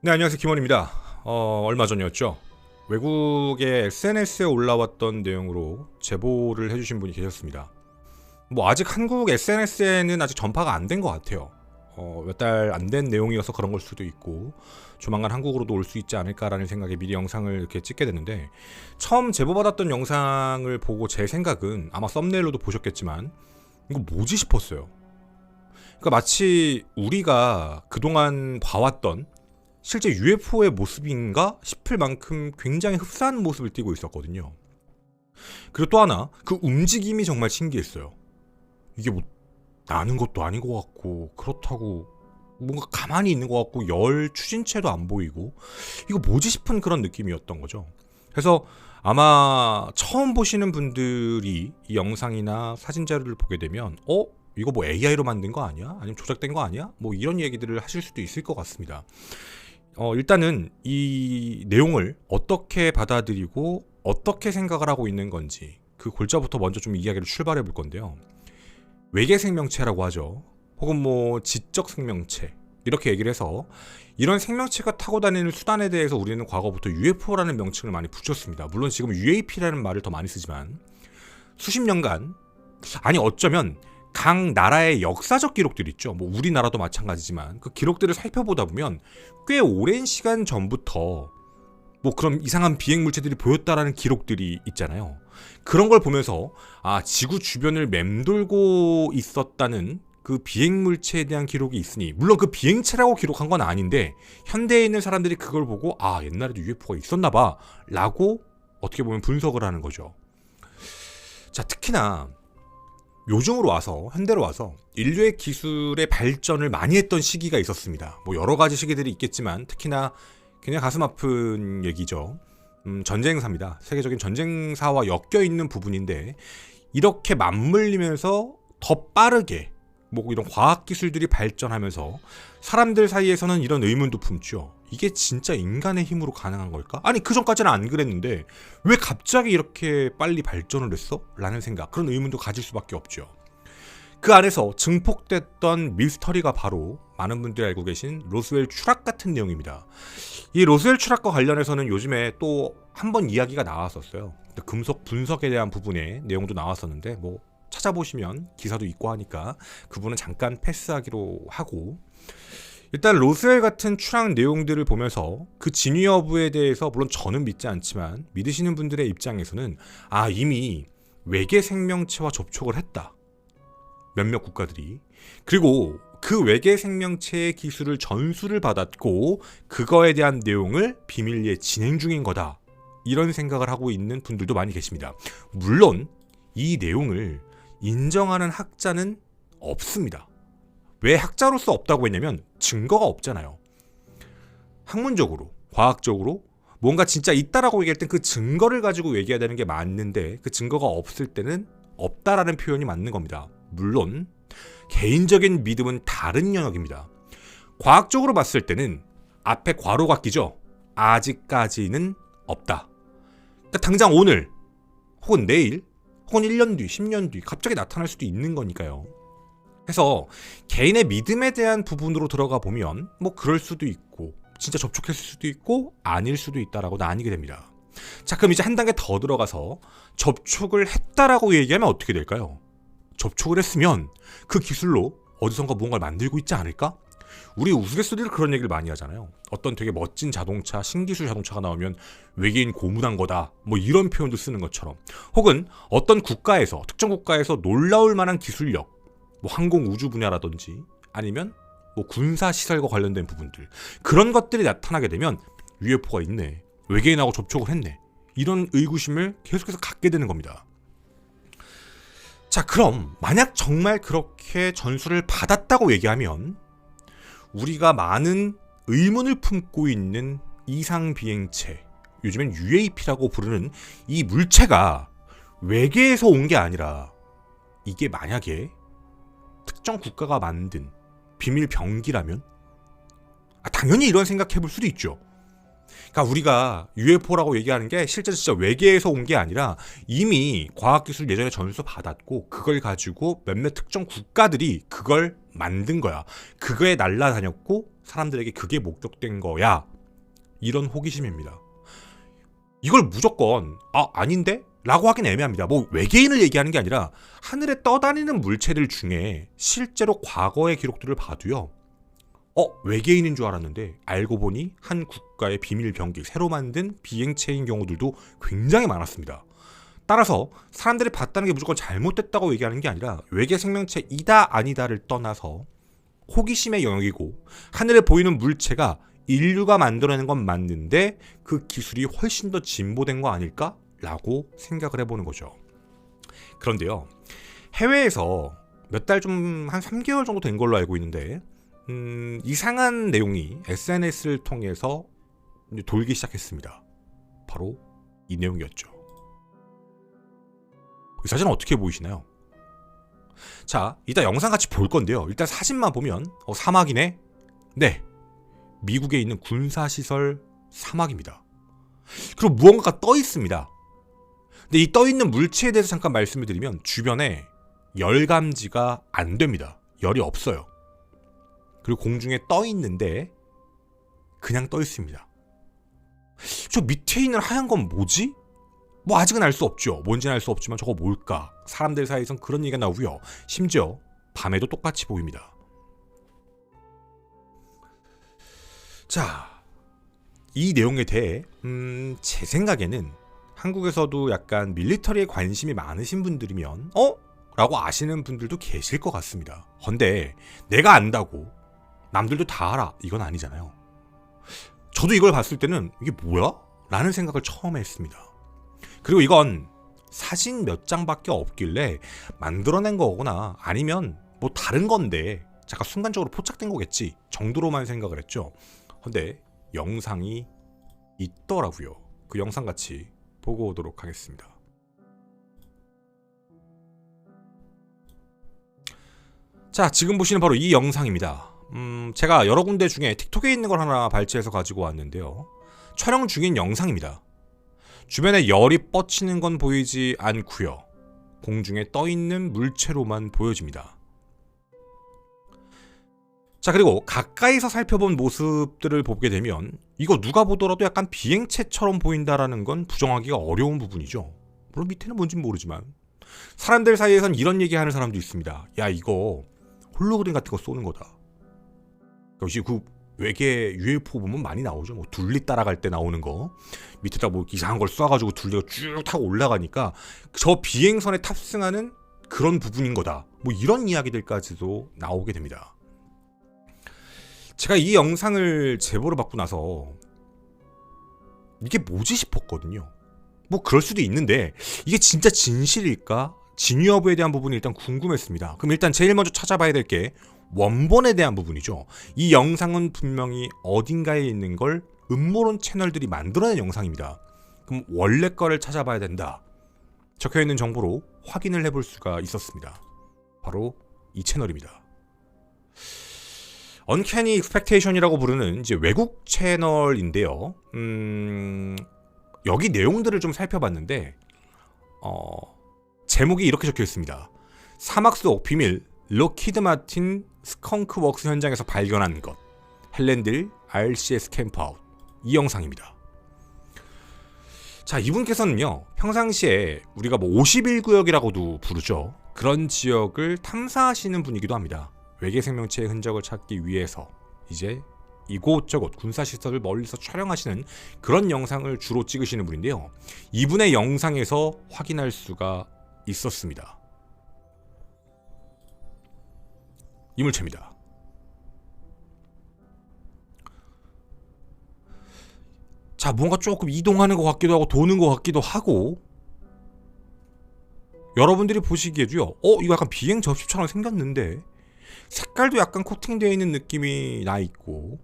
네, 안녕하세요. 김원입니다. 얼마 전이었죠. 외국의 SNS에 올라왔던 내용으로 제보를 해주신 분이 계셨습니다. 뭐 아직 한국 SNS에는 아직 전파가 안 된 것 같아요. 몇 달 안 된 내용이어서 그런 걸 수도 있고 조만간 한국으로도 올 수 있지 않을까라는 생각에 미리 영상을 이렇게 찍게 됐는데, 처음 제보받았던 영상을 보고 제 생각은 아마 썸네일로도 보셨겠지만 이거 뭐지 싶었어요. 그러니까 마치 우리가 그동안 봐왔던 실제 UFO의 모습인가 싶을 만큼 굉장히 흡사한 모습을 띠고 있었거든요. 그리고 또 하나, 그 움직임이 정말 신기했어요. 이게 뭐 나는 것도 아닌 것 같고, 그렇다고 뭔가 가만히 있는 것 같고, 열 추진체도 안 보이고, 이거 뭐지 싶은 그런 느낌이었던 거죠. 그래서 아마 처음 보시는 분들이 이 영상이나 사진 자료를 보게 되면 이거 뭐 AI로 만든 거 아니야? 아니면 조작된 거 아니야? 뭐 이런 얘기들을 하실 수도 있을 것 같습니다. 일단은 이 내용을 어떻게 받아들이고 어떻게 생각을 하고 있는 건지 그 골자부터 먼저 좀 이야기를 출발해 볼 건데요. 외계 생명체라고 하죠. 혹은 뭐 지적 생명체, 이렇게 얘기를 해서 이런 생명체가 타고 다니는 수단에 대해서 우리는 과거부터 UFO라는 명칭을 많이 붙였습니다. 물론 지금 UAP라는 말을 더 많이 쓰지만 수십 년간, 아니 어쩌면 각 나라의 역사적 기록들 있죠. 뭐 우리나라도 마찬가지지만 그 기록들을 살펴보다 보면 꽤 오랜 시간 전부터 뭐 그런 이상한 비행 물체들이 보였다라는 기록들이 있잖아요. 그런 걸 보면서 지구 주변을 맴돌고 있었다는 그 비행 물체에 대한 기록이 있으니, 물론 그 비행체라고 기록한 건 아닌데 현대에 있는 사람들이 그걸 보고 옛날에도 UFO가 있었나 봐 라고 어떻게 보면 분석을 하는 거죠. 자, 특히나 요즘으로 와서, 현대로 와서 인류의 기술의 발전을 많이 했던 시기가 있었습니다. 뭐 여러 가지 시기들이 있겠지만 특히나 그냥 가슴 아픈 얘기죠. 전쟁사입니다. 세계적인 전쟁사와 엮여 있는 부분인데, 이렇게 맞물리면서 더 빠르게 뭐 이런 과학 기술들이 발전하면서 사람들 사이에서는 이런 의문도 품죠. 이게 진짜 인간의 힘으로 가능한 걸까? 아니 그 전까지는 안 그랬는데 왜 갑자기 이렇게 빨리 발전을 했어? 라는 생각, 그런 의문도 가질 수밖에 없죠. 그 안에서 증폭됐던 미스터리가 바로 많은 분들이 알고 계신 로스웰 추락 같은 내용입니다. 이 로스웰 추락과 관련해서는 요즘에 또 한 번 이야기가 나왔었어요. 금속 분석에 대한 부분의 내용도 나왔었는데 뭐 찾아보시면 기사도 있고 하니까 그분은 잠깐 패스하기로 하고, 일단 로스웰 같은 추락 내용들을 보면서 그 진위 여부에 대해서 물론 저는 믿지 않지만 믿으시는 분들의 입장에서는 이미 외계 생명체와 접촉을 했다, 몇몇 국가들이. 그리고 그 외계 생명체의 기술을 전수를 받았고 그거에 대한 내용을 비밀리에 진행 중인 거다, 이런 생각을 하고 있는 분들도 많이 계십니다. 물론 이 내용을 인정하는 학자는 없습니다. 왜 학자로서 없다고 했냐면 증거가 없잖아요. 학문적으로, 과학적으로 뭔가 진짜 있다라고 얘기할 땐 그 증거를 가지고 얘기해야 되는 게 맞는데, 그 증거가 없을 때는 없다라는 표현이 맞는 겁니다. 물론 개인적인 믿음은 다른 영역입니다. 과학적으로 봤을 때는 앞에 괄호가 끼죠. 아직까지는 없다. 그러니까 당장 오늘 혹은 내일 혹은 1년 뒤, 10년 뒤 갑자기 나타날 수도 있는 거니까요. 그래서 개인의 믿음에 대한 부분으로 들어가 보면 뭐 그럴 수도 있고 진짜 접촉했을 수도 있고 아닐 수도 있다라고 나뉘게 됩니다. 자, 그럼 이제 한 단계 더 들어가서 접촉을 했다라고 얘기하면 어떻게 될까요? 접촉을 했으면 그 기술로 어디선가 무언가를 만들고 있지 않을까? 우리 우스갯소리를 그런 얘기를 많이 하잖아요. 어떤 되게 멋진 자동차, 신기술 자동차가 나오면 외계인 고문한 거다, 뭐 이런 표현도 쓰는 것처럼, 혹은 어떤 국가에서, 특정 국가에서 놀라울 만한 기술력, 뭐 항공 우주 분야라든지 아니면 뭐 군사 시설과 관련된 부분들, 그런 것들이 나타나게 되면 UFO가 있네, 외계인하고 접촉을 했네, 이런 의구심을 계속해서 갖게 되는 겁니다. 자, 그럼 만약 정말 그렇게 전수를 받았다고 얘기하면 우리가 많은 의문을 품고 있는 이상 비행체, 요즘엔 UAP라고 부르는 이 물체가 외계에서 온 게 아니라 이게 만약에 특정 국가가 만든 비밀 병기라면 당연히 이런 생각해 볼 수도 있죠. 그러니까 우리가 UFO라고 얘기하는 게 실제로 진짜 외계에서 온 게 아니라 이미 과학기술 예전에 전수 받았고 그걸 가지고 몇몇 특정 국가들이 그걸 만든 거야. 그거에 날아다녔고 사람들에게 그게 목격된 거야. 이런 호기심입니다. 이걸 무조건 아닌데? 라고 하긴 애매합니다. 뭐 외계인을 얘기하는 게 아니라 하늘에 떠다니는 물체들 중에 실제로 과거의 기록들을 봐도요. 외계인인 줄 알았는데 알고 보니 한 국가의 비밀 병기, 새로 만든 비행체인 경우들도 굉장히 많았습니다. 따라서 사람들이 봤다는 게 무조건 잘못됐다고 얘기하는 게 아니라 외계 생명체이다 아니다를 떠나서 호기심의 영역이고 하늘에 보이는 물체가 인류가 만들어낸 건 맞는데 그 기술이 훨씬 더 진보된 거 아닐까? 라고 생각을 해보는 거죠. 그런데요. 해외에서 몇 달 좀 한 3개월 정도 된 걸로 알고 있는데 이상한 내용이 SNS를 통해서 돌기 시작했습니다. 바로 이 내용이었죠. 이 사진은 어떻게 보이시나요? 자, 이따 영상 같이 볼 건데요. 일단 사진만 보면 사막이네? 네, 미국에 있는 군사시설 사막입니다. 그리고 무언가가 떠 있습니다. 근데 이 떠 있는 물체에 대해서 잠깐 말씀을 드리면 주변에 열 감지가 안 됩니다. 열이 없어요. 그리고 공중에 떠 있는데 그냥 떠 있습니다. 저 밑에 있는 하얀 건 뭐지? 뭐 아직은 알 수 없죠. 뭔지는 알 수 없지만 저거 뭘까? 사람들 사이에선 그런 얘기가 나오고요. 심지어 밤에도 똑같이 보입니다. 자, 이 내용에 대해 제 생각에는 한국에서도 약간 밀리터리에 관심이 많으신 분들이면 라고 아시는 분들도 계실 것 같습니다. 근데 내가 안다고 남들도 다 알아 이건 아니잖아요. 저도 이걸 봤을 때는 이게 뭐야? 라는 생각을 처음에 했습니다. 그리고 이건 사진 몇 장밖에 없길래 만들어낸 거거나 아니면 뭐 다른 건데 잠깐 순간적으로 포착된 거겠지 정도로만 생각을 했죠. 근데 영상이 있더라고요. 그 영상 같이 보고 오도록 하겠습니다. 자, 지금 보시는 바로 이 영상입니다. 제가 여러 군데 중에 틱톡에 있는 걸 하나 발췌해서 가지고 왔는데요. 촬영 중인 영상입니다. 주변에 열이 뻗치는 건 보이지 않고요. 공중에 떠있는 물체로만 보여집니다. 자, 그리고 가까이서 살펴본 모습들을 보게 되면 이거 누가 보더라도 약간 비행체처럼 보인다라는 건 부정하기가 어려운 부분이죠. 물론 밑에는 뭔진 모르지만 사람들 사이에선 이런 얘기하는 사람도 있습니다. 야, 이거 홀로그램 같은 거 쏘는 거다. 역시 그 외계 UFO 보면 많이 나오죠. 뭐 둘리 따라갈 때 나오는 거 밑에다 뭐 이상한 걸 쏴가지고 둘리가 쭉 타고 올라가니까 저 비행선에 탑승하는 그런 부분인 거다. 뭐 이런 이야기들까지도 나오게 됩니다. 제가 이 영상을 제보를 받고 나서 이게 뭐지 싶었거든요. 뭐 그럴 수도 있는데 이게 진짜 진실일까? 진위 여부에 대한 부분이 일단 궁금했습니다. 그럼 일단 제일 먼저 찾아봐야 될 게 원본에 대한 부분이죠. 이 영상은 분명히 어딘가에 있는 걸 음모론 채널들이 만들어낸 영상입니다. 그럼 원래 거를 찾아봐야 된다. 적혀있는 정보로 확인을 해볼 수가 있었습니다. 바로 이 채널입니다. 언캐니 익스펙테이션이라고 부르는 이제 외국 채널인데요. 여기 내용들을 좀 살펴봤는데 제목이 이렇게 적혀 있습니다. 사막 속 비밀 록히드 마틴 스컹크웍스 현장에서 발견한 것. 헬렌들 RCS 캠프아웃. 이 영상입니다. 자, 이분께서는요. 평상시에 우리가 뭐 51구역이라고도 부르죠. 그런 지역을 탐사하시는 분이기도 합니다. 외계 생명체의 흔적을 찾기 위해서 이제 이곳저곳 군사시설을 멀리서 촬영하시는 그런 영상을 주로 찍으시는 분인데요. 이분의 영상에서 확인할 수가 있었습니다. 이 물체입니다. 자, 뭔가 조금 이동하는 것 같기도 하고 도는 것 같기도 하고 여러분들이 보시기에도요. 이거 약간 비행 접시처럼 생겼는데 색깔도 약간 코팅되어 있는 느낌이 나 있고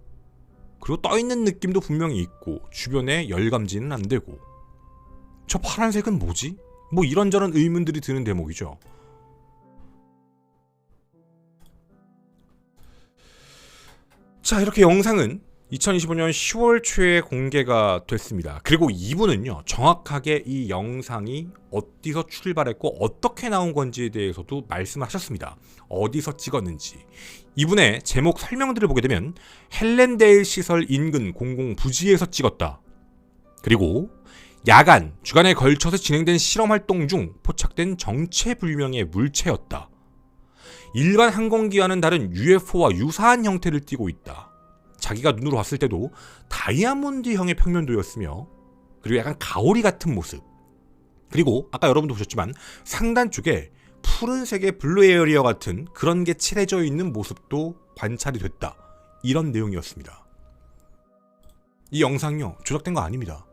그리고 떠 있는 느낌도 분명히 있고 주변에 열 감지는 안 되고 저 파란색은 뭐지? 뭐 이런저런 의문들이 드는 대목이죠. 자, 이렇게 영상은 2025년 10월 초에 공개가 됐습니다. 그리고 이분은요, 정확하게 이 영상이 어디서 출발했고 어떻게 나온 건지에 대해서도 말씀하셨습니다. 어디서 찍었는지. 이분의 제목 설명들을 보게 되면 헬렌데일 시설 인근 공공 부지에서 찍었다. 그리고 야간, 주간에 걸쳐서 진행된 실험 활동 중 포착된 정체불명의 물체였다. 일반 항공기와는 다른 UFO와 유사한 형태를 띠고 있다. 자기가 눈으로 봤을 때도 다이아몬드형의 평면도였으며, 그리고 약간 가오리 같은 모습. 그리고 아까 여러분도 보셨지만 상단 쪽에 푸른색의 블루 에어리어 같은 그런 게 칠해져 있는 모습도 관찰이 됐다. 이런 내용이었습니다. 이 영상요, 조작된 거 아닙니다.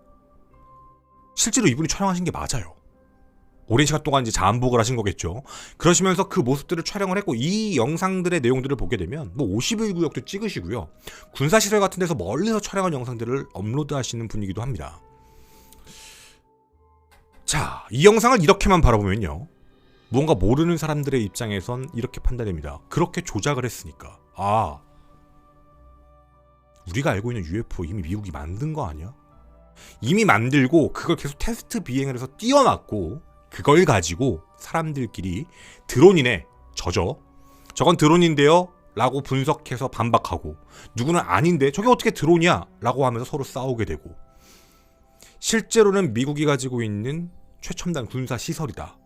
실제로 이분이 촬영하신 게 맞아요. 오랜 시간 동안 이제 잠복을 하신 거겠죠. 그러시면서 그 모습들을 촬영을 했고, 이 영상들의 내용들을 보게 되면 뭐 51구역도 찍으시고요, 군사시설 같은 데서 멀리서 촬영한 영상들을 업로드하시는 분이기도 합니다. 자, 이 영상을 이렇게만 바라보면요, 무언가 모르는 사람들의 입장에선 이렇게 판단됩니다. 그렇게 조작을 했으니까, 아, 우리가 알고 있는 UFO 이미 미국이 만든 거 아니야? 이미 만들고 그걸 계속 테스트 비행을 해서 띄워놨고, 그걸 가지고 사람들끼리 드론이네, 저건 드론인데요 라고 분석해서 반박하고, 누구는 아닌데 저게 어떻게 드론이야 라고 하면서 서로 싸우게 되고, 실제로는 미국이 가지고 있는 최첨단 군사 시설이다,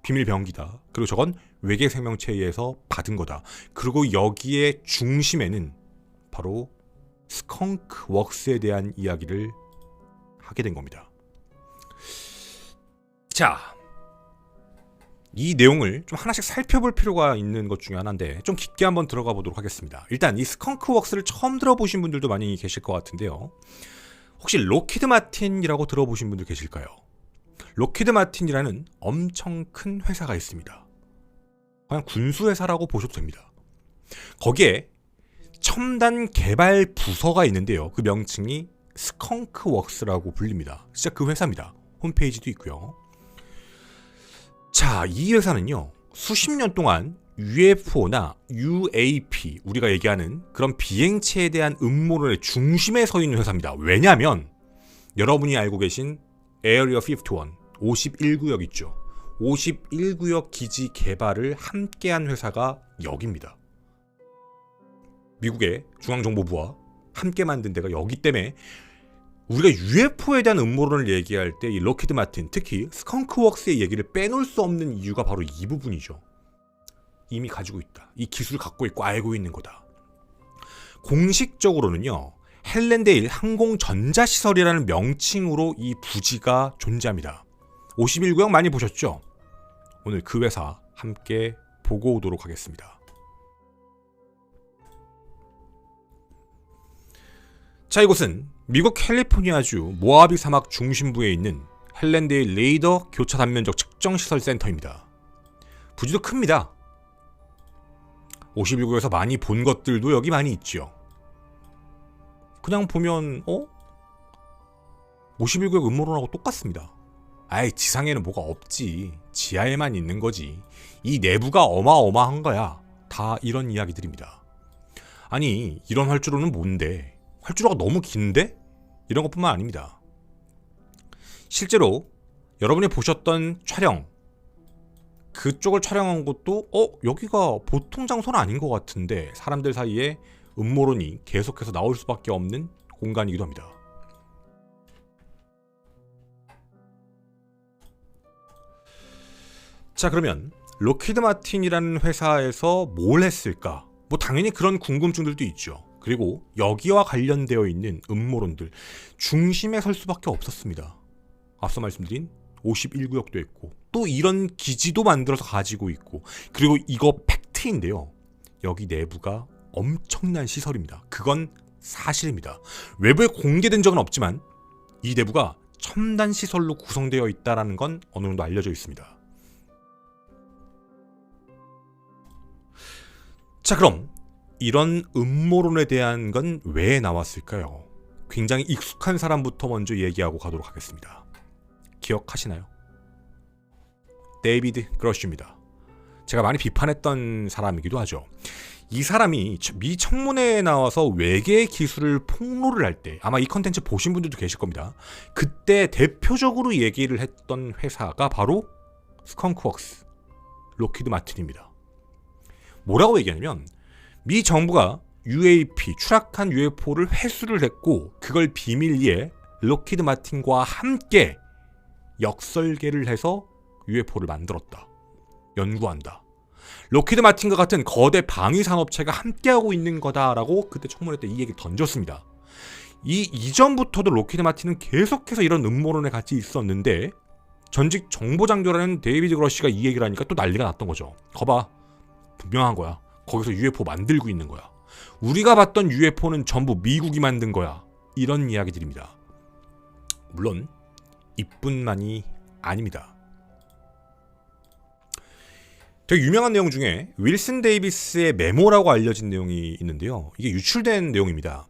비밀 병기다, 그리고 저건 외계 생명체에 의해서 받은 거다. 그리고 여기에 중심에는 바로 스컹크 웍스에 대한 이야기를 하게 된 겁니다. 자, 이 내용을 좀 하나씩 살펴볼 필요가 있는 것 중에 하나인데, 좀 깊게 한번 들어가 보도록 하겠습니다. 일단 이 스컹크 웍스를 처음 들어보신 분들도 많이 계실 것 같은데요, 혹시 록히드 마틴이라고 들어보신 분들 계실까요? 록히드 마틴이라는 엄청 큰 회사가 있습니다. 그냥 군수회사라고 보셔도 됩니다. 거기에 첨단 개발 부서가 있는데요, 그 명칭이 스컹크 웍스라고 불립니다. 진짜 그 회사입니다. 홈페이지도 있고요. 자, 이 회사는요, 수십 년 동안 UFO나 UAP, 우리가 얘기하는 그런 비행체에 대한 음모론의 중심에 서 있는 회사입니다. 왜냐하면 여러분이 알고 계신 에어리어 51, 51구역 있죠. 51구역 기지 개발을 함께한 회사가 여기입니다. 미국의 중앙정보부와 함께 만든 데가 여기 때문에 우리가 UFO에 대한 음모론을 얘기할 때 이 록히드 마틴, 특히 스컹크 웍스의 얘기를 빼놓을 수 없는 이유가 바로 이 부분이죠. 이미 가지고 있다. 이 기술을 갖고 있고 알고 있는 거다. 공식적으로는요, 헬렌데일 항공전자시설이라는 명칭으로 이 부지가 존재합니다. 51구역 많이 보셨죠? 오늘 그 회사 함께 보고 오도록 하겠습니다. 자, 이곳은 미국 캘리포니아주 모하비 사막 중심부에 있는 헬렌데일 레이더 교차 단면적 측정시설 센터입니다. 부지도 큽니다. 51구역에서 많이 본 것들도 여기 많이 있죠. 그냥 보면 51구역 음모론하고 똑같습니다. 아이, 지상에는 뭐가 없지, 지하에만 있는 거지, 이 내부가 어마어마한 거야, 다 이런 이야기들입니다. 아니, 이런 활주로는 뭔데? 활주로가 너무 긴데? 이런 것뿐만 아닙니다. 실제로 여러분이 보셨던 촬영, 그쪽을 촬영한 것도 여기가 보통 장소는 아닌 것 같은데, 사람들 사이에 음모론이 계속해서 나올 수밖에 없는 공간이기도 합니다. 자, 그러면 록히드 마틴이라는 회사에서 뭘 했을까? 뭐 당연히 그런 궁금증들도 있죠. 그리고 여기와 관련되어 있는 음모론들 중심에 설 수밖에 없었습니다. 앞서 말씀드린 51구역도 있고, 또 이런 기지도 만들어서 가지고 있고, 그리고 이거 팩트인데요, 여기 내부가 엄청난 시설입니다. 그건 사실입니다. 외부에 공개된 적은 없지만 이 내부가 첨단 시설로 구성되어 있다는 건 어느 정도 알려져 있습니다. 자, 그럼 이런 음모론에 대한 건 왜 나왔을까요? 굉장히 익숙한 사람부터 먼저 얘기하고 가도록 하겠습니다. 기억하시나요? 데이비드 그러쉬입니다. 제가 많이 비판했던 사람이기도 하죠. 이 사람이 미 청문회에 나와서 외계 기술을 폭로를 할 때 아마 이 컨텐츠 보신 분들도 계실 겁니다. 그때 대표적으로 얘기를 했던 회사가 바로 스컹크웍스, 록히드 마틴입니다. 뭐라고 얘기하냐면 미 정부가 UAP, 추락한 UFO를 회수를 했고 그걸 비밀리에 록히드 마틴과 함께 역설계를 해서 UFO를 만들었다. 연구한다. 록히드 마틴과 같은 거대 방위 산업체가 함께하고 있는 거다라고 그때 청문회 때 이 얘기를 던졌습니다. 이 이전부터도 록히드 마틴은 계속해서 이런 음모론에 같이 있었는데 전직 정보장교라는 데이비드 그러시가 이 얘기를 하니까 또 난리가 났던 거죠. 거봐, 분명한 거야. 거기서 UFO 만들고 있는 거야. 우리가 봤던 UFO는 전부 미국이 만든 거야. 이런 이야기들입니다. 물론 이뿐만이 아닙니다. 되게 유명한 내용 중에 윌슨 데이비스의 메모라고 알려진 내용이 있는데요. 이게 유출된 내용입니다.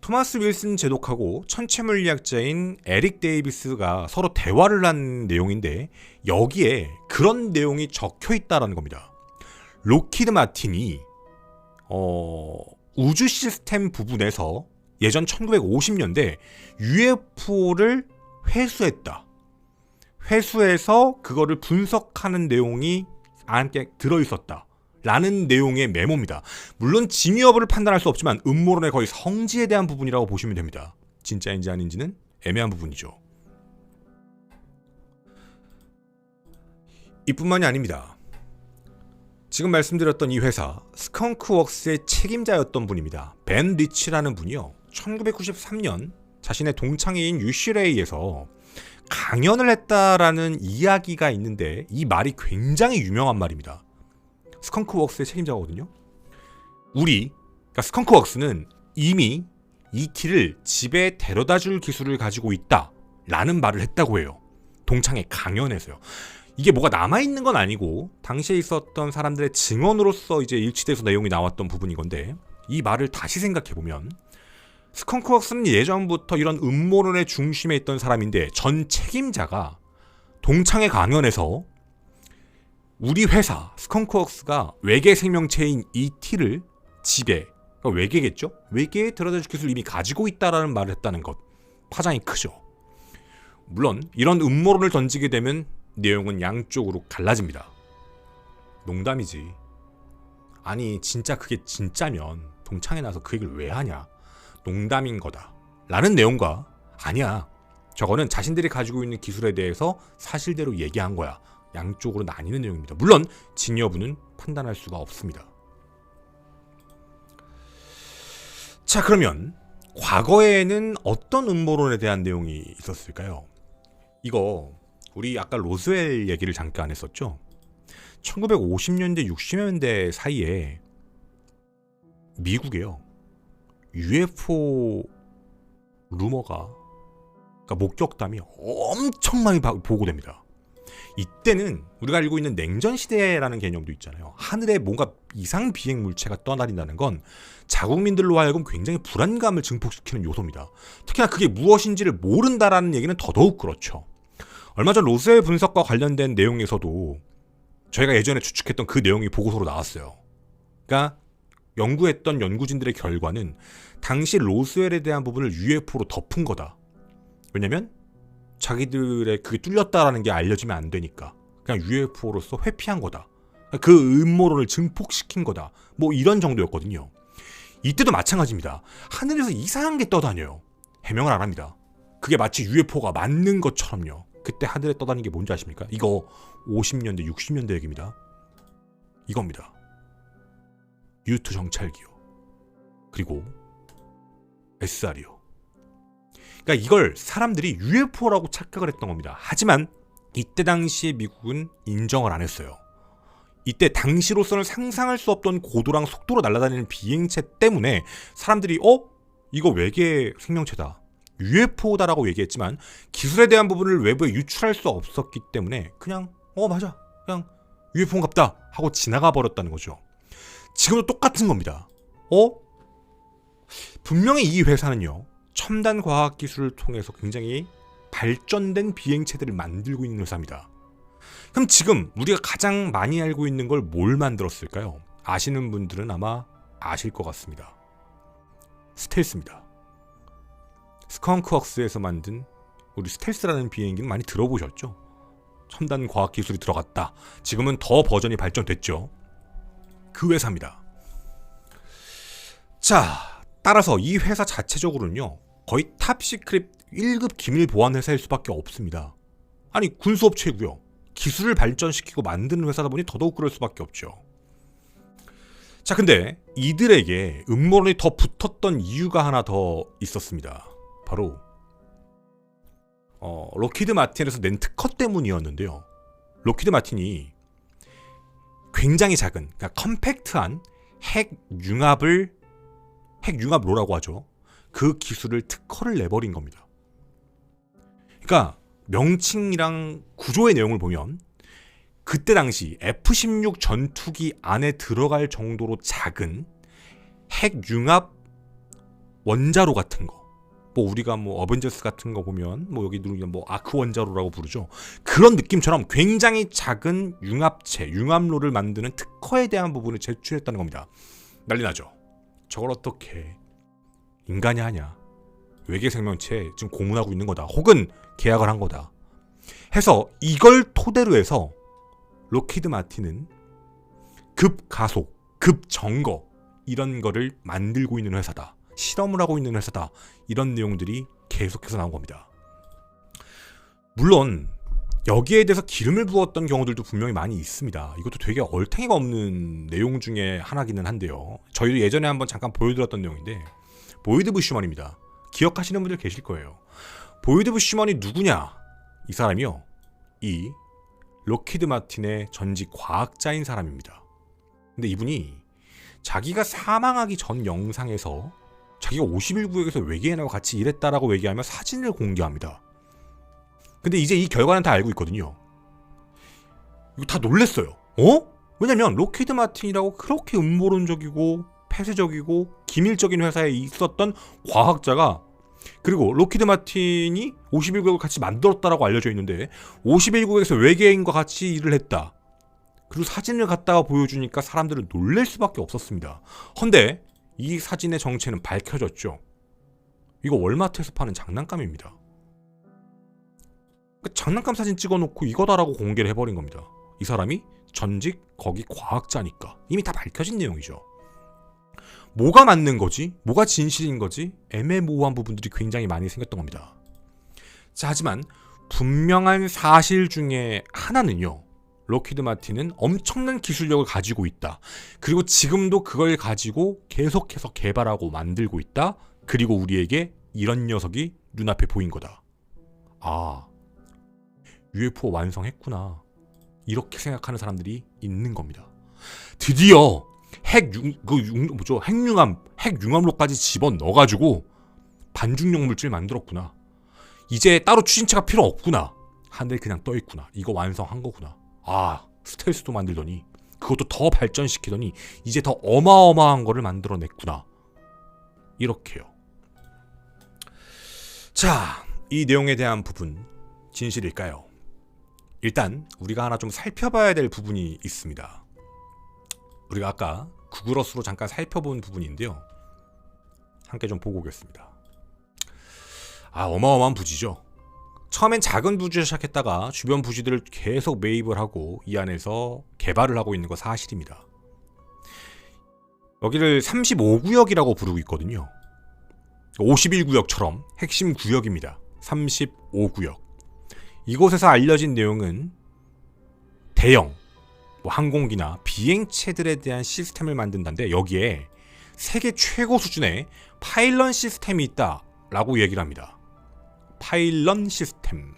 토마스 윌슨 제독하고 천체물리학자인 에릭 데이비스가 서로 대화를 한 내용인데 여기에 그런 내용이 적혀 있다라는 겁니다. 록히드 마틴이 우주 시스템 부분에서 예전 1950년대 UFO를 회수했다. 회수해서 그거를 분석하는 내용이 안에 들어있었다 라는 내용의 메모입니다. 물론 진위 여부를 판단할 수 없지만 음모론의 거의 성지에 대한 부분이라고 보시면 됩니다. 진짜인지 아닌지는 애매한 부분이죠. 이뿐만이 아닙니다. 지금 말씀드렸던 이 회사 스컹크웍스의 책임자였던 분입니다. 벤 리치라는 분이요, 1993년 자신의 동창회인 UCLA에서 강연을 했다라는 이야기가 있는데 이 말이 굉장히 유명한 말입니다. 스컹크웍스의 책임자거든요. 그러니까 스컹크웍스는 이미 이 키를 집에 데려다줄 기술을 가지고 있다라는 말을 했다고 해요. 동창회 강연에서요. 이게 뭐가 남아있는 건 아니고 당시에 있었던 사람들의 증언으로서 이제 일치돼서 내용이 나왔던 부분인 건데 이 말을 다시 생각해보면 스컹크웍스는 예전부터 이런 음모론의 중심에 있던 사람인데 전 책임자가 동창회 강연에서 우리 회사 스컹크웍스가 외계 생명체인 ET를 집에, 그러니까 외계겠죠? 외계에 들여다줄 기술을 이미 가지고 있다라는 말을 했다는 것, 파장이 크죠. 물론 이런 음모론을 던지게 되면 내용은 양쪽으로 갈라집니다. 농담이지. 아니 진짜 그게 진짜면 동창회 나서 그 얘기를 왜 하냐, 농담인 거다 라는 내용과 아니야 저거는 자신들이 가지고 있는 기술에 대해서 사실대로 얘기한 거야, 양쪽으로 나뉘는 내용입니다. 물론 진위 여부는 판단할 수가 없습니다. 자, 그러면 과거에는 어떤 음모론에 대한 내용이 있었을까요? 이거 우리 아까 로스웰 얘기를 잠깐 했었죠. 1950년대 60년대 사이에 미국에요 UFO 루머가, 그러니까 목격담이 엄청 많이 보고됩니다. 이때는 우리가 알고 있는 냉전 시대라는 개념도 있잖아요. 하늘에 뭔가 이상 비행 물체가 떠다닌다는 건 자국민들로 하여금 굉장히 불안감을 증폭시키는 요소입니다. 특히나 그게 무엇인지를 모른다라는 얘기는 더더욱 그렇죠. 얼마 전 로스웰 분석과 관련된 내용에서도 저희가 예전에 추측했던 그 내용이 보고서로 나왔어요. 그러니까 연구했던 연구진들의 결과는 당시 로스웰에 대한 부분을 UFO로 덮은 거다. 왜냐면 자기들의 그게 뚫렸다라는 게 알려지면 안 되니까 그냥 UFO로서 회피한 거다. 그 음모론을 증폭시킨 거다. 뭐 이런 정도였거든요. 이때도 마찬가지입니다. 하늘에서 이상한 게 떠다녀요. 해명을 안 합니다. 그게 마치 UFO가 맞는 것처럼요. 그때 하늘에 떠다니는 게 뭔지 아십니까? 이거 50년대 60년대 얘기입니다. 이겁니다. U2 정찰기요. 그리고 SR이요. 그러니까 이걸 사람들이 UFO라고 착각을 했던 겁니다. 하지만 이때 당시에 미국은 인정을 안 했어요. 이때 당시로서는 상상할 수 없던 고도랑 속도로 날아다니는 비행체 때문에 사람들이 이거 외계 생명체다, UFO다라고 얘기했지만 기술에 대한 부분을 외부에 유출할 수 없었기 때문에 그냥 맞아, 그냥 UFO인갑다 하고 지나가 버렸다는 거죠. 지금도 똑같은 겁니다. 분명히 이 회사는요, 첨단 과학기술을 통해서 굉장히 발전된 비행체들을 만들고 있는 회사입니다. 그럼 지금 우리가 가장 많이 알고 있는 걸 뭘 만들었을까요? 아시는 분들은 아마 아실 것 같습니다. 스텔스입니다. 스컹크웍스에서 만든 우리 스텔스라는 비행기는 많이 들어보셨죠? 첨단 과학기술이 들어갔다. 지금은 더 버전이 발전됐죠. 그 회사입니다. 자, 따라서 이 회사 자체적으로는요, 거의 탑시크릿 1급 기밀 보안 회사일 수밖에 없습니다. 아니, 군수업체고요. 기술을 발전시키고 만드는 회사다 보니 더더욱 그럴 수밖에 없죠. 자, 근데 이들에게 음모론이 더 붙었던 이유가 하나 더 있었습니다. 바로 록히드 마틴에서 낸 특허 때문이었는데요. 록히드 마틴이 굉장히 작은, 그러니까 컴팩트한 핵융합로라고 하죠. 그 기술을 특허를 내버린 겁니다. 그러니까 명칭이랑 구조의 내용을 보면 그때 당시 F-16 전투기 안에 들어갈 정도로 작은 핵융합 원자로 같은 거, 뭐 우리가 뭐 어벤져스 같은 거 보면 뭐 여기 누르면 뭐 아크 원자로라고 부르죠. 그런 느낌처럼 굉장히 작은 융합체, 융합로를 만드는 특허에 대한 부분을 제출했다는 겁니다. 난리 나죠. 저걸 어떻게 인간이 하냐? 외계 생명체 지금 고문하고 있는 거다. 혹은 계약을 한 거다. 해서 이걸 토대로 해서 록히드 마틴은 급가속, 급정거 이런 거를 만들고 있는 회사다. 실험을 하고 있는 회사다. 이런 내용들이 계속해서 나온 겁니다. 물론 여기에 대해서 기름을 부었던 경우들도 분명히 많이 있습니다. 이것도 되게 얼탱이가 없는 내용 중에 하나기는 한데요. 저희도 예전에 한번 잠깐 보여드렸던 내용인데 보이드 부슈먼입니다. 기억하시는 분들 계실 거예요. 보이드 부슈먼이 누구냐? 이 사람이요, 이 록히드 마틴의 전직 과학자인 사람입니다. 근데 이분이 자기가 사망하기 전 영상에서 자기가 51구역에서 외계인하고 같이 일했다라고 얘기하며 사진을 공개합니다. 근데 이제 이 결과는 다 알고 있거든요. 이거 다 놀랬어요. 왜냐면 록히드 마틴이라고 그렇게 음모론적이고 폐쇄적이고 기밀적인 회사에 있었던 과학자가, 그리고 록히드 마틴이 51구역을 같이 만들었다라고 알려져 있는데 51구역에서 외계인과 같이 일을 했다. 그리고 사진을 갖다가 보여주니까 사람들은 놀랄 수밖에 없었습니다. 헌데 이 사진의 정체는 밝혀졌죠. 이거 월마트에서 파는 장난감입니다. 그러니까 장난감 사진 찍어놓고 이거다라고 공개를 해버린 겁니다. 이 사람이 전직 거기 과학자니까. 이미 다 밝혀진 내용이죠. 뭐가 맞는 거지? 뭐가 진실인 거지? 애매모호한 부분들이 굉장히 많이 생겼던 겁니다. 자, 하지만 분명한 사실 중에 하나는요, 록히드 마틴은 엄청난 기술력을 가지고 있다. 그리고 지금도 그걸 가지고 계속해서 개발하고 만들고 있다. 그리고 우리에게 이런 녀석이 눈앞에 보인 거다. 아, UFO 완성했구나. 이렇게 생각하는 사람들이 있는 겁니다. 드디어 핵융합로까지 집어넣어가지고 반중력 물질 만들었구나. 이제 따로 추진체가 필요 없구나. 하늘에 그냥 떠있구나. 이거 완성한 거구나. 아, 스텔스도 만들더니 그것도 더 발전시키더니 이제 더 어마어마한 거를 만들어냈구나. 이렇게요. 자, 이 내용에 대한 부분 진실일까요? 일단 우리가 하나 좀 살펴봐야 될 부분이 있습니다. 우리가 아까 구글어스로 잠깐 살펴본 부분인데요. 함께 좀 보고 오겠습니다. 아, 어마어마한 부지죠. 처음엔 작은 부지에서 시작했다가 주변 부지들을 계속 매입을 하고 이 안에서 개발을 하고 있는 거 사실입니다. 여기를 35구역이라고 부르고 있거든요. 51구역처럼 핵심 구역입니다. 35구역. 이곳에서 알려진 내용은 대형 항공기나 비행체들에 대한 시스템을 만든다는데 여기에 세계 최고 수준의 파일런 시스템이 있다라고 얘기를 합니다. 파일런 시스템.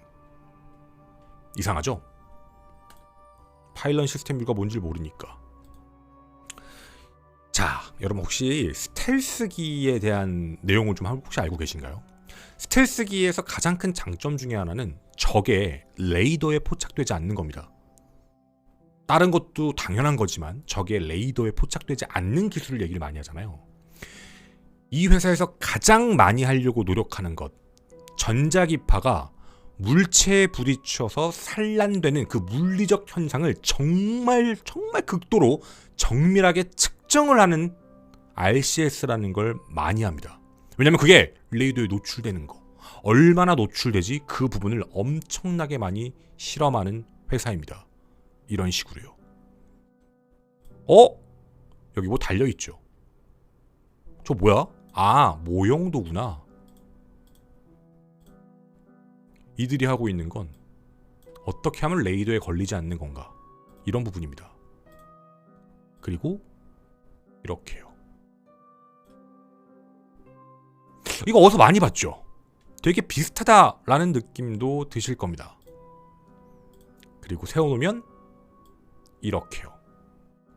이상하죠? 파일런 시스템이 뭔지 모르니까. 자, 여러분 혹시 스텔스기에 대한 내용을 좀 혹시 알고 계신가요? 스텔스기에서 가장 큰 장점 중에 하나는 적의 레이더에 포착되지 않는 겁니다. 다른 것도 당연한 거지만 적의 레이더에 포착되지 않는 기술을 얘기를 많이 하잖아요. 이 회사에서 가장 많이 하려고 노력하는 것, 전자기파가 물체에 부딪혀서 산란되는 그 물리적 현상을 정말 극도로 정밀하게 측정을 하는 RCS라는 걸 많이 합니다. 왜냐면 그게 레이더에 노출되는 거, 얼마나 노출되지 그 부분을 엄청나게 많이 실험하는 회사입니다. 이런 식으로요. 여기 뭐 달려있죠. 저 뭐야? 모형도구나. 이들이 하고 있는 건 어떻게 하면 레이더에 걸리지 않는 건가, 이런 부분입니다. 그리고 이렇게요. 이거 어디서 많이 봤죠? 되게 비슷하다라는 느낌도 드실 겁니다. 그리고 세워놓으면 이렇게요.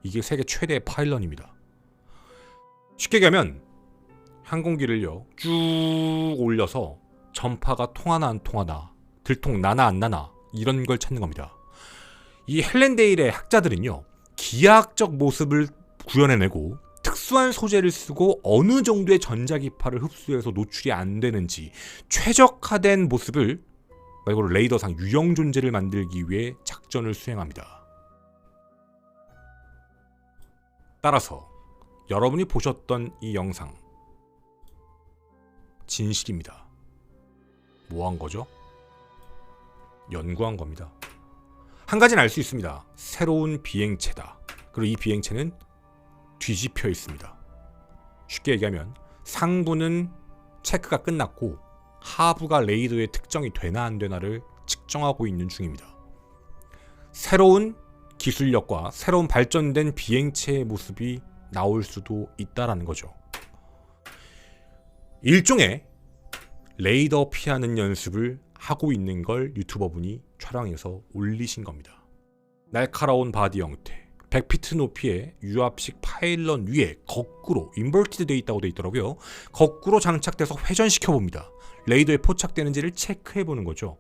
이게 세계 최대의 파일런입니다. 쉽게 얘기하면 항공기를요 쭉 올려서 전파가 통하나 안 통하나, 들통 나나 안 나나, 이런 걸 찾는 겁니다. 이 헬렌데일의 학자들은요 기하학적 모습을 구현해내고 특수한 소재를 쓰고 어느 정도의 전자기파를 흡수해서 노출이 안 되는지 최적화된 모습을, 말 그대로 레이더상 유형 존재를 만들기 위해 작전을 수행합니다. 따라서 여러분이 보셨던 이 영상 진실입니다. 뭐 한 거죠? 연구한 겁니다. 한 가지는 알 수 있습니다. 새로운 비행체다. 그리고 이 비행체는 뒤집혀 있습니다. 쉽게 얘기하면 상부는 체크가 끝났고 하부가 레이더에 특정이 되나 안 되나를 측정하고 있는 중입니다. 새로운 기술력과 새로운 발전된 비행체의 모습이 나올 수도 있다라는 거죠. 일종의 레이더 피하는 연습을 하고 있는 걸 유튜버분이 촬영해서 올리신 겁니다. 날카로운 바디 형태, 100피트 높이의 유압식 파일런 위에 거꾸로 인버티드 돼 있다고 돼 있더라고요. 거꾸로 장착돼서 회전시켜 봅니다. 레이더에 포착되는지를 체크해 보는 거죠.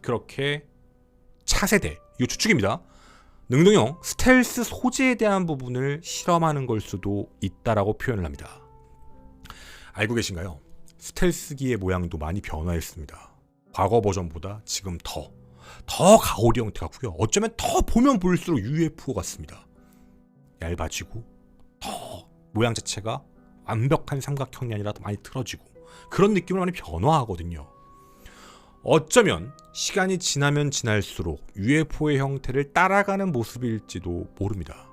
그렇게 차세대, 이거 추측입니다. 능동형 스텔스 소재에 대한 부분을 실험하는 걸 수도 있다라고 표현을 합니다. 알고 계신가요? 스텔스기의 모양도 많이 변화했습니다. 과거 버전보다 지금 더 가오리 형태 같고요. 어쩌면 더 보면 볼수록 UFO 같습니다. 얇아지고 더 모양 자체가 완벽한 삼각형이 아니라 더 많이 틀어지고 그런 느낌을 많이 변화하거든요. 어쩌면 시간이 지나면 지날수록 UFO의 형태를 따라가는 모습일지도 모릅니다.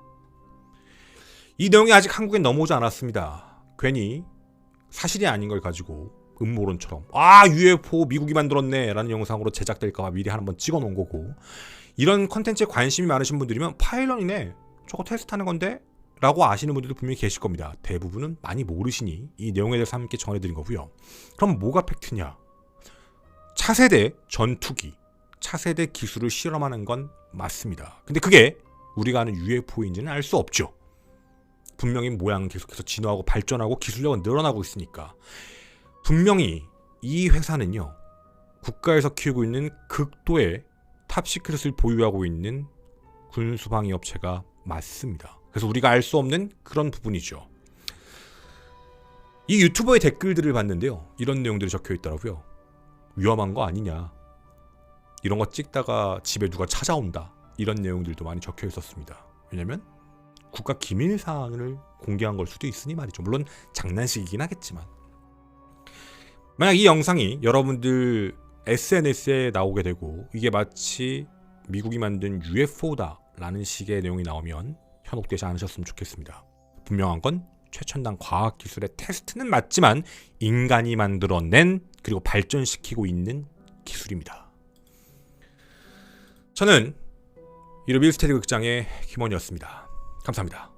이 내용이 아직 한국에 넘어오지 않았습니다. 괜히 사실이 아닌 걸 가지고 음모론처럼 UFO 미국이 만들었네 라는 영상으로 제작될까봐 미리 한번 찍어놓은 거고, 이런 컨텐츠에 관심이 많으신 분들이면 파일런이네, 저거 테스트하는 건데? 라고 아시는 분들도 분명히 계실 겁니다. 대부분은 많이 모르시니 이 내용에 대해서 함께 전해드린 거고요. 그럼 뭐가 팩트냐? 차세대 전투기, 차세대 기술을 실험하는 건 맞습니다. 근데 그게 우리가 아는 UFO인지는 알 수 없죠. 분명히 모양은 계속해서 진화하고 발전하고 기술력은 늘어나고 있으니까. 분명히 이 회사는요 국가에서 키우고 있는 극도의 탑시크릿을 보유하고 있는 군수방위 업체가 맞습니다. 그래서 우리가 알 수 없는 그런 부분이죠. 이 유튜버의 댓글들을 봤는데요, 이런 내용들이 적혀 있더라고요. 위험한 거 아니냐, 이런 거 찍다가 집에 누가 찾아온다, 이런 내용들도 많이 적혀 있었습니다. 왜냐면 국가 기밀 사항을 공개한 걸 수도 있으니 말이죠. 물론 장난식이긴 하겠지만, 만약 이 영상이 여러분들 SNS에 나오게 되고 이게 마치 미국이 만든 UFO다 라는 식의 내용이 나오면 현혹되지 않으셨으면 좋겠습니다. 분명한 건 최첨단 과학기술의 테스트는 맞지만 인간이 만들어낸 그리고 발전시키고 있는 기술입니다. 저는 이로빌 스테디 극장의 김원이었습니다. 감사합니다.